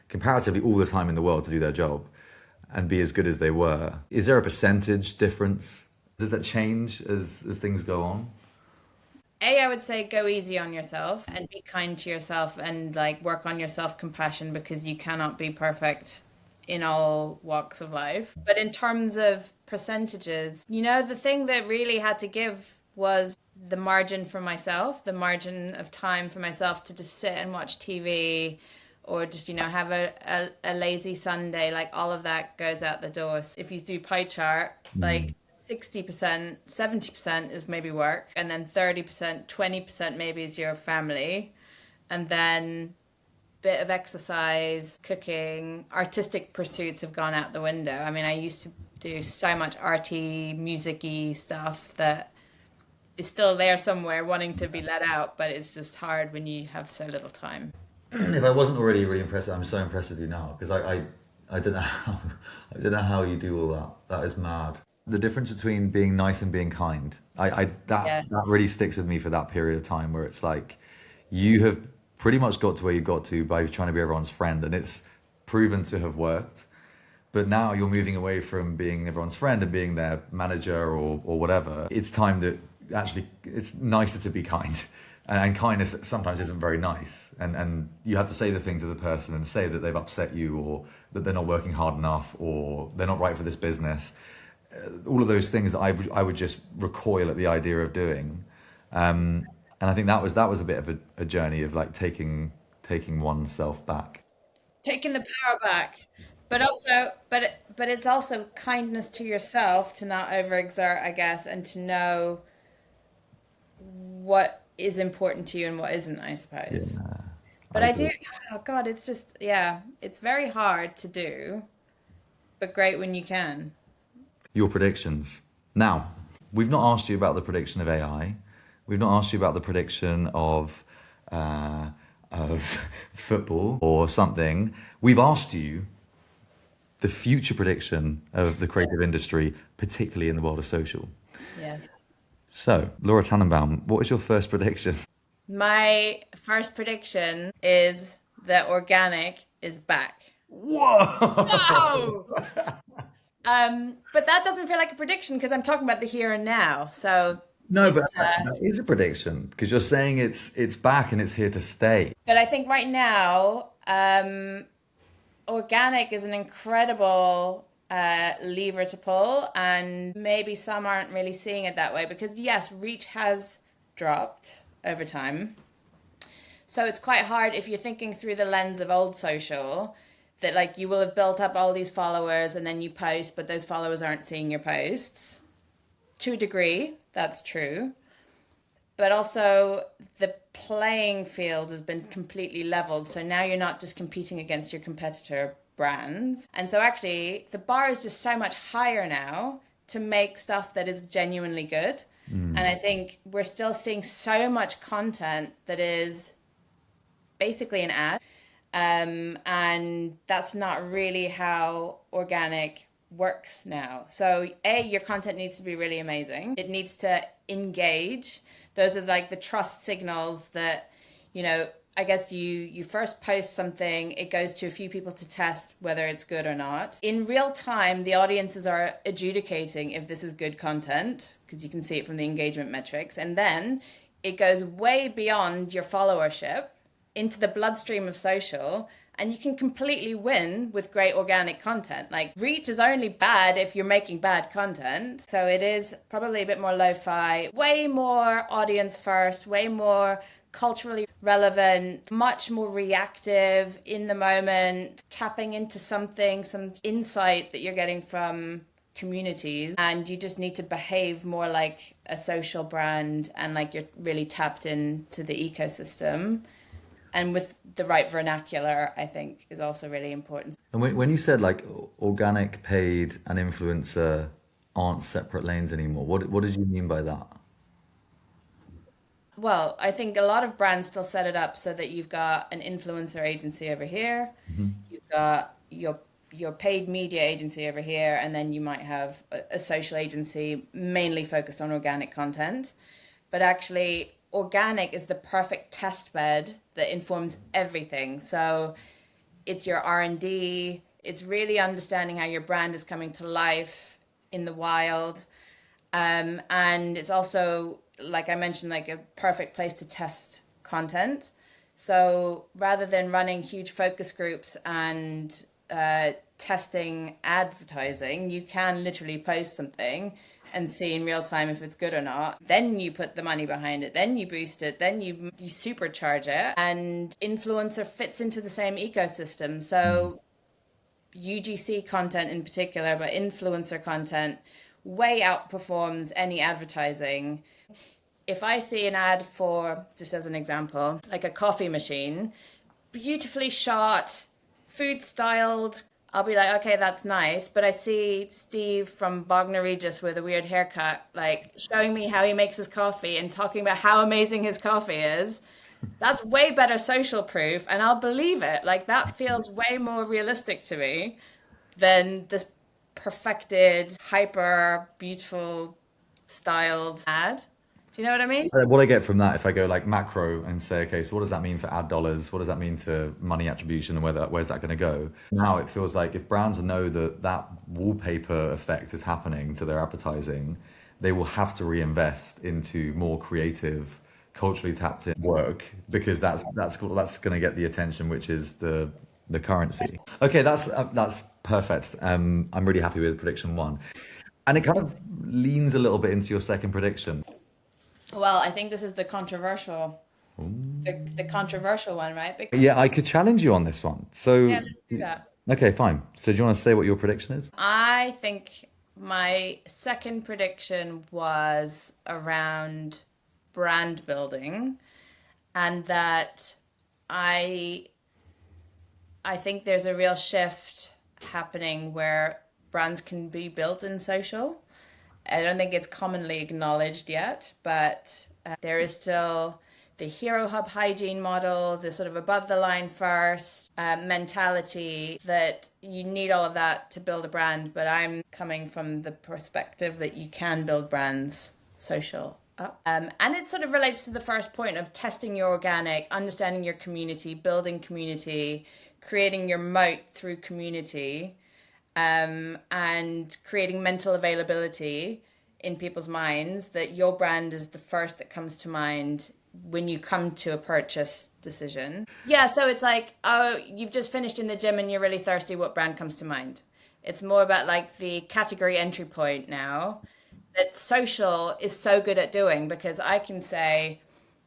comparatively all the time in the world to do their job and be as good as they were. Is there a percentage difference? Does that change as things go on? I would say go easy on yourself and be kind to yourself and like work on your self-compassion because you cannot be perfect in all walks of life. But in terms of percentages, the thing that really had to give was the margin for myself, the margin of time for myself to just sit and watch TV or just, have a lazy Sunday. Like all of that goes out the door. So if you do pie chart, like 60%, 70% is maybe work, and then 30%, 20% maybe is your family, and then bit of exercise, cooking, artistic pursuits have gone out the window. I mean, I used to do so much arty, musicy stuff that is still there somewhere wanting to be let out, but it's just hard when you have so little time. If I wasn't already really impressed, I'm so impressed with you now because I don't know how I don't know how you do all that. That is mad. The difference between being nice and being kind. That really Yes. sticks with me for that period of time where it's like you have pretty much got to where you got to by trying to be everyone's friend, and it's proven to have worked. But now you're moving away from being everyone's friend and being their manager or whatever. It's time that actually it's nicer to be kind. And kindness sometimes isn't very nice. And you have to say the thing to the person and say that they've upset you or that they're not working hard enough or they're not right for this business. All of those things I would just recoil at the idea of doing. And I think that was a bit of a journey of like taking oneself back. Taking the power back. But it's also kindness to yourself to not overexert, I guess, and to know what is important to you and what isn't, I suppose. Yeah, But I I do, agree. oh God, it's just, yeah, it's very hard to do, but great when you can. Your predictions. Now, we've not asked you about the prediction of AI. We've not asked you about the prediction of football or something. We've asked you the future prediction of the creative industry, particularly in the world of social. Yes. So, Laura Tannenbaum, what was your first prediction? My first prediction is that organic is back. Whoa! Wow! But that doesn't feel like a prediction because I'm talking about the here and now. So No, but it's, that is a prediction because you're saying it's back and it's here to stay. but I think right now, organic is an incredible lever to pull, and maybe some aren't really seeing it that way because, yes, reach has dropped over time. So it's quite hard if you're thinking through the lens of old social that, like, you will have built up all these followers and then you post, but those followers aren't seeing your posts. To a degree, that's true. But also, the playing field has been completely leveled. So now you're not just competing against your competitor brands. And so, actually, the bar is just so much higher now to make stuff that is genuinely good. And I think we're still seeing so much content that is basically an ad. And that's not really how organic works now. So, A, your content needs to be really amazing. It needs to engage. Those are like the trust signals that, you know, I guess you first post something, it goes to a few people to test whether it's good or not. In real time, the audiences are adjudicating if this is good content because you can see it from the engagement metrics. And then it goes way beyond your followership into the bloodstream of social, and you can completely win with great organic content. Like, reach is only bad if you're making bad content. So it is probably a bit more lo-fi, way more audience first, way more culturally relevant, much more reactive, in the moment, tapping into something, some insight that you're getting from communities, and you just need to behave more like a social brand and like you're really tapped into the ecosystem. And with the right vernacular, I think, is also really important. And when you said like organic, paid, and influencer aren't separate lanes anymore, what did you mean by that? Well, I think a lot of brands still set it up so that you've got an influencer agency over here, you've got your paid media agency over here, and then you might have a social agency mainly focused on organic content. But actually, organic is the perfect test bed that informs everything. So it's your R&D, it's really understanding how your brand is coming to life in the wild. And it's also, like I mentioned, like a perfect place to test content. So rather than running huge focus groups and testing advertising, you can literally post something and see in real time if it's good or not. Then you put the money behind it, then you boost it, then you supercharge it. And influencer fits into the same ecosystem. So UGC content in particular, but influencer content way outperforms any advertising. If I see an ad for, just as an example, like a coffee machine, beautifully shot, food styled, I'll be like, okay, that's nice. But I see Steve from Bognor Regis with a weird haircut, like showing me how he makes his coffee and talking about how amazing his coffee is. That's way better social proof, and I'll believe it. Like, that feels way more realistic to me than this perfected, hyper beautiful styled ad. Do you know what I mean? What I get from that, if I go like macro and say, okay, so what does that mean for ad dollars? What does that mean to money attribution, and where's that going to go? Now it feels like if brands know that that wallpaper effect is happening to their advertising, they will have to reinvest into more creative, culturally tapped in work, because that's going to get the attention, which is the currency. Okay, that's perfect. I'm really happy with prediction one, and it kind of leans a little bit into your second prediction. Well, I think this is the controversial one, right? Because, Yeah, I could challenge you on this one. yeah, So, let's do that. okay, fine. So, do you want to say what your prediction is? I think my second prediction was around brand building, and that I I think there's a real shift happening where brands can be built in social. I don't think it's commonly acknowledged yet, but there is still the hero hub hygiene model, the sort of above the line first mentality that you need all of that to build a brand. But I'm coming from the perspective that you can build brands social up. And it sort of relates to the first point of testing your organic, understanding your community, building community, creating your moat through community, and creating mental availability in people's minds that your brand is the first that comes to mind when you come to a purchase decision. Yeah, so it's like, oh, you've just finished in the gym and you're really thirsty, what brand comes to mind? It's more about like the category entry point now that social is so good at doing, because I can say,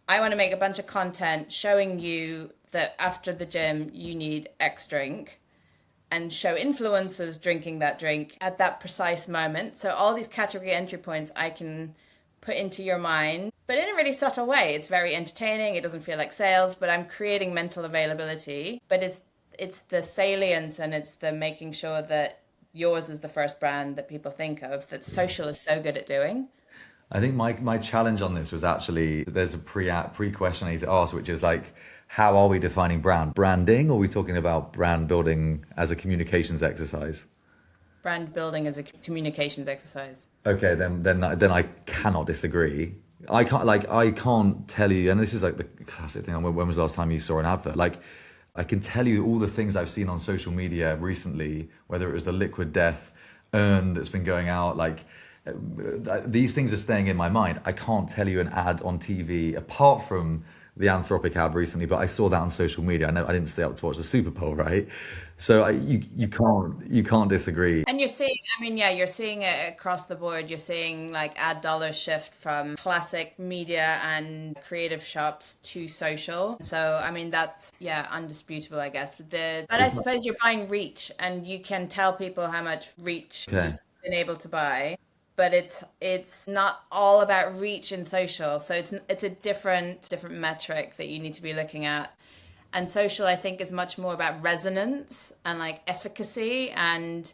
I want to make a bunch of content showing you that after the gym you need X drink, and show influencers drinking that drink at that precise moment. So all these category entry points I can put into your mind, but in a really subtle way. It's very entertaining. It doesn't feel like sales, but I'm creating mental availability. But it's the salience, and it's the making sure that yours is the first brand that people think of, that social is so good at doing. I think my challenge on this was actually there's a pre question I need to ask, which is like, how are we defining brand? Branding, or are we talking about brand building as a communications exercise? Brand building is a communications exercise. Okay, then I cannot disagree. I can't tell you, and this is like the classic thing. When was the last time you saw an advert? Like, I can tell you all the things I've seen on social media recently, whether it was the Liquid Death urn that's been going out. Like, these things are staying in my mind. I can't tell you an ad on TV apart from the Anthropic ad recently, but I saw that on social media. I know I didn't stay up to watch the Super Bowl, right? So you can't disagree. And you're seeing, I mean, yeah, you're seeing it across the board. You're seeing like ad dollars shift from classic media and creative shops to social. So, I mean, that's, yeah, undisputable, I guess. But I suppose you're buying reach, and you can tell people how much reach Okay. you've been able to buy. But it's not all about reach in social. So it's a different metric that you need to be looking at. And social, I think, is much more about resonance and like efficacy. And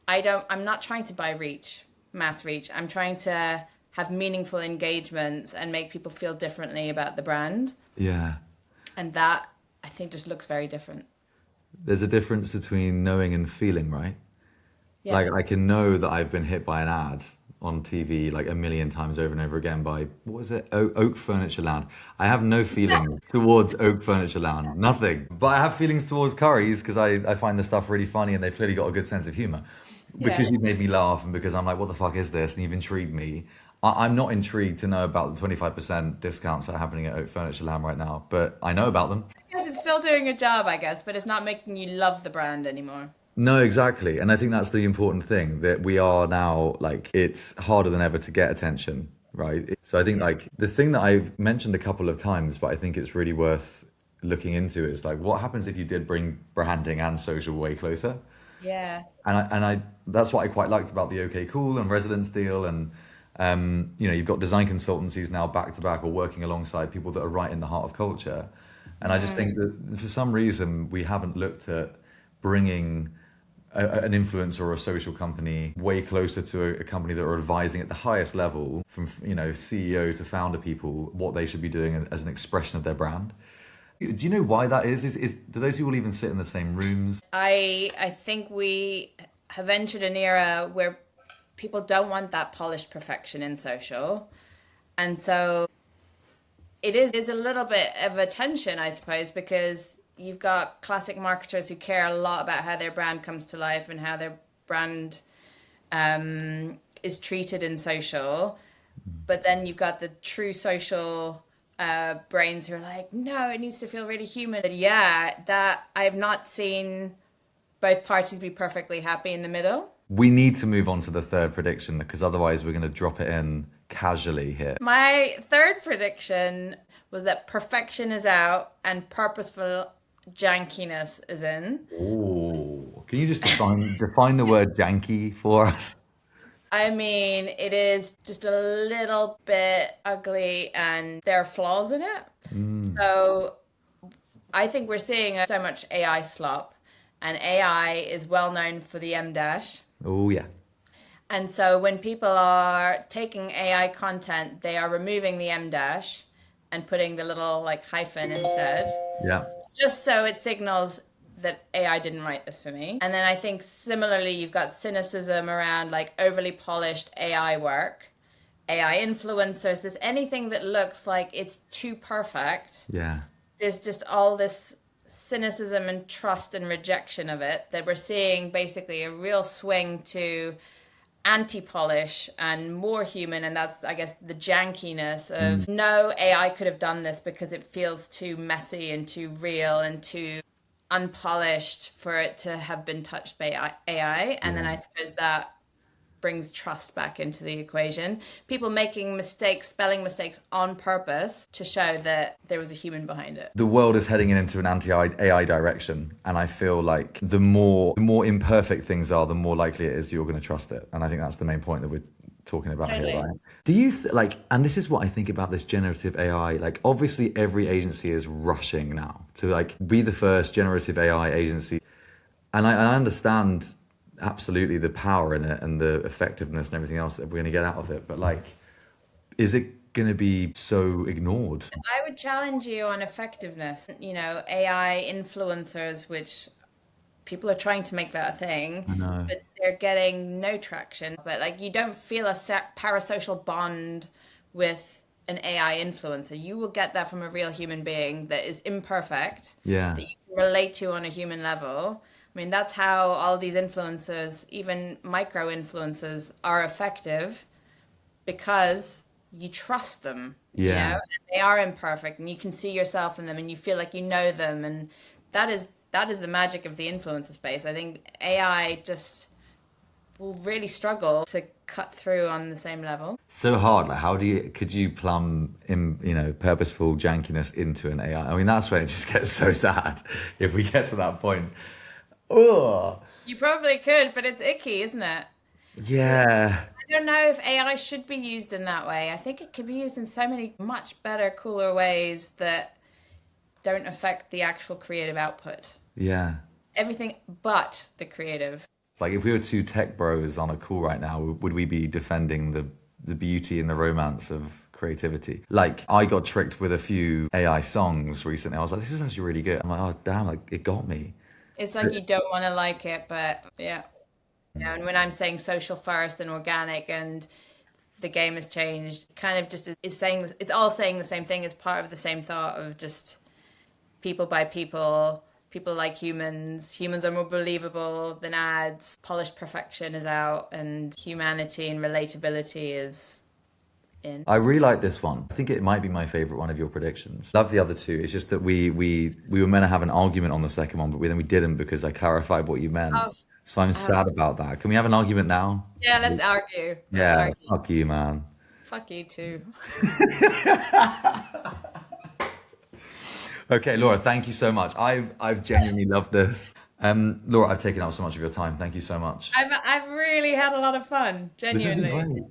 I'm not trying to buy reach, mass reach. I'm trying to have meaningful engagements and make people feel differently about the brand. Yeah. And that, I think, just looks very different. There's a difference between knowing and feeling, right? Yeah. Like, I can know that I've been hit by an ad on TV like a million times over and over again by, what was it? Oak Furniture Land. I have no feeling towards Oak Furniture Land, nothing. But I have feelings towards Currys because I find the stuff really funny, and they've clearly got a good sense of humor. Because Yeah. you've made me laugh, and because I'm like, what the fuck is this? And you've intrigued me. I'm not intrigued to know about the 25% discounts that are happening at Oak Furniture Land right now, but I know about them. Yes, it's still doing a job, I guess, but it's not making you love the brand anymore. No, exactly. And I think that's the important thing, that we are now, like, it's harder than ever to get attention, right? So I think, like, the thing that I've mentioned a couple of times, but I think it's really worth looking into is like, what happens if you did bring branding and social way closer? Yeah. And I that's what I quite liked about the OK Cool and Residence deal. And you've got design consultancies now back to back or working alongside people that are right in the heart of culture. And I just think that for some reason we haven't looked at bringing an influencer or a social company way closer to a company that are advising at the highest level, from CEO to founder people, what they should be doing as an expression of their brand. Do you know why that is? Do those people even sit in the same rooms? I think we have entered an era where people don't want that polished perfection in social. And so it is a little bit of a tension, I suppose, because you've got classic marketers who care a lot about how their brand comes to life and how their brand is treated in social. But then you've got the true social brains who are like, no, it needs to feel really human. But yeah, that I have not seen both parties be perfectly happy in the middle. We need to move on to the third prediction, because otherwise we're going to drop it in casually here. My third prediction was that perfection is out and purposeful jankiness is in. Oh, can you just define the word janky for us? I mean, it is just a little bit ugly and there are flaws in it. So I think we're seeing so much AI slop, and AI is well known for the M dash. Oh yeah. And so when people are taking AI content, they are removing the M dash and putting the little like hyphen instead, Yeah. just so it signals that AI didn't write this for me. And then I think similarly, you've got cynicism around like overly polished AI work, AI influencers, just anything that looks like it's too perfect. Yeah. There's just all this cynicism and trust and rejection of it, that we're seeing basically a real swing to anti-polish and more human. And that's, I guess, the jankiness of no, AI could have done this because it feels too messy and too real and too unpolished for it to have been touched by AI. And then I suppose that brings trust back into the equation. People making mistakes, spelling mistakes on purpose to show that there was a human behind it. The world is heading into an anti-AI direction, and I feel like the more imperfect things are, the more likely it is you're going to trust it. And I think that's the main point that we're talking about Totally. here, right? Do you and this is what I think about this generative AI, like obviously every agency is rushing now to like be the first generative AI agency. And I understand absolutely the power in it and the effectiveness and everything else that we're going to get out of it. But like, is it going to be so ignored. I would challenge you on effectiveness. AI influencers, which people are trying to make that a thing, I know. but they're getting no traction. But like, you don't feel a set parasocial bond with an AI influencer. You will get that from a real human being that is imperfect, Yeah. that you can relate to on a human level. I mean, that's how all these influencers, even micro influencers, are effective because you trust them, Yeah. and they are imperfect and you can see yourself in them and you feel like you know them, and that is the magic of the influencer space. I think AI just will really struggle to cut through on the same level. So hard. Like, could you plumb in, purposeful jankiness into an AI? I mean, that's when it just gets so sad if we get to that point. Oh, You probably could, but it's icky, isn't it? yeah. I don't know if AI should be used in that way. I think it could be used in so many much better, cooler ways that don't affect the actual creative output. Yeah. Everything but the creative. It's like if we were two tech bros on a call right now, would we be defending the beauty and the romance of creativity? Like, I got tricked with a few AI songs recently. I was like, this is actually really good. I'm like, oh damn, like it got me. It's like you don't want to like it, but yeah. And when I'm saying social first and organic and the game has changed, kind of just is saying it's all saying the same thing. It's part of the same thought of just people by people. People like humans. Humans are more believable than ads. Polished perfection is out, and humanity and relatability is in. I really like this one. I think it might be my favorite one of your predictions. Love the other two. It's just that we were meant to have an argument on the second one, but then we didn't because I clarified what you meant. Oh, So I'm sad about that. Can we have an argument now? yeah, let's argue. Let's Yeah, argue. fuck you, man. Fuck you too. Okay, Laura, thank you so much. I've genuinely loved this. Laura, I've taken up so much of your time. Thank you so much. I've really had a lot of fun, This has been genuinely. great.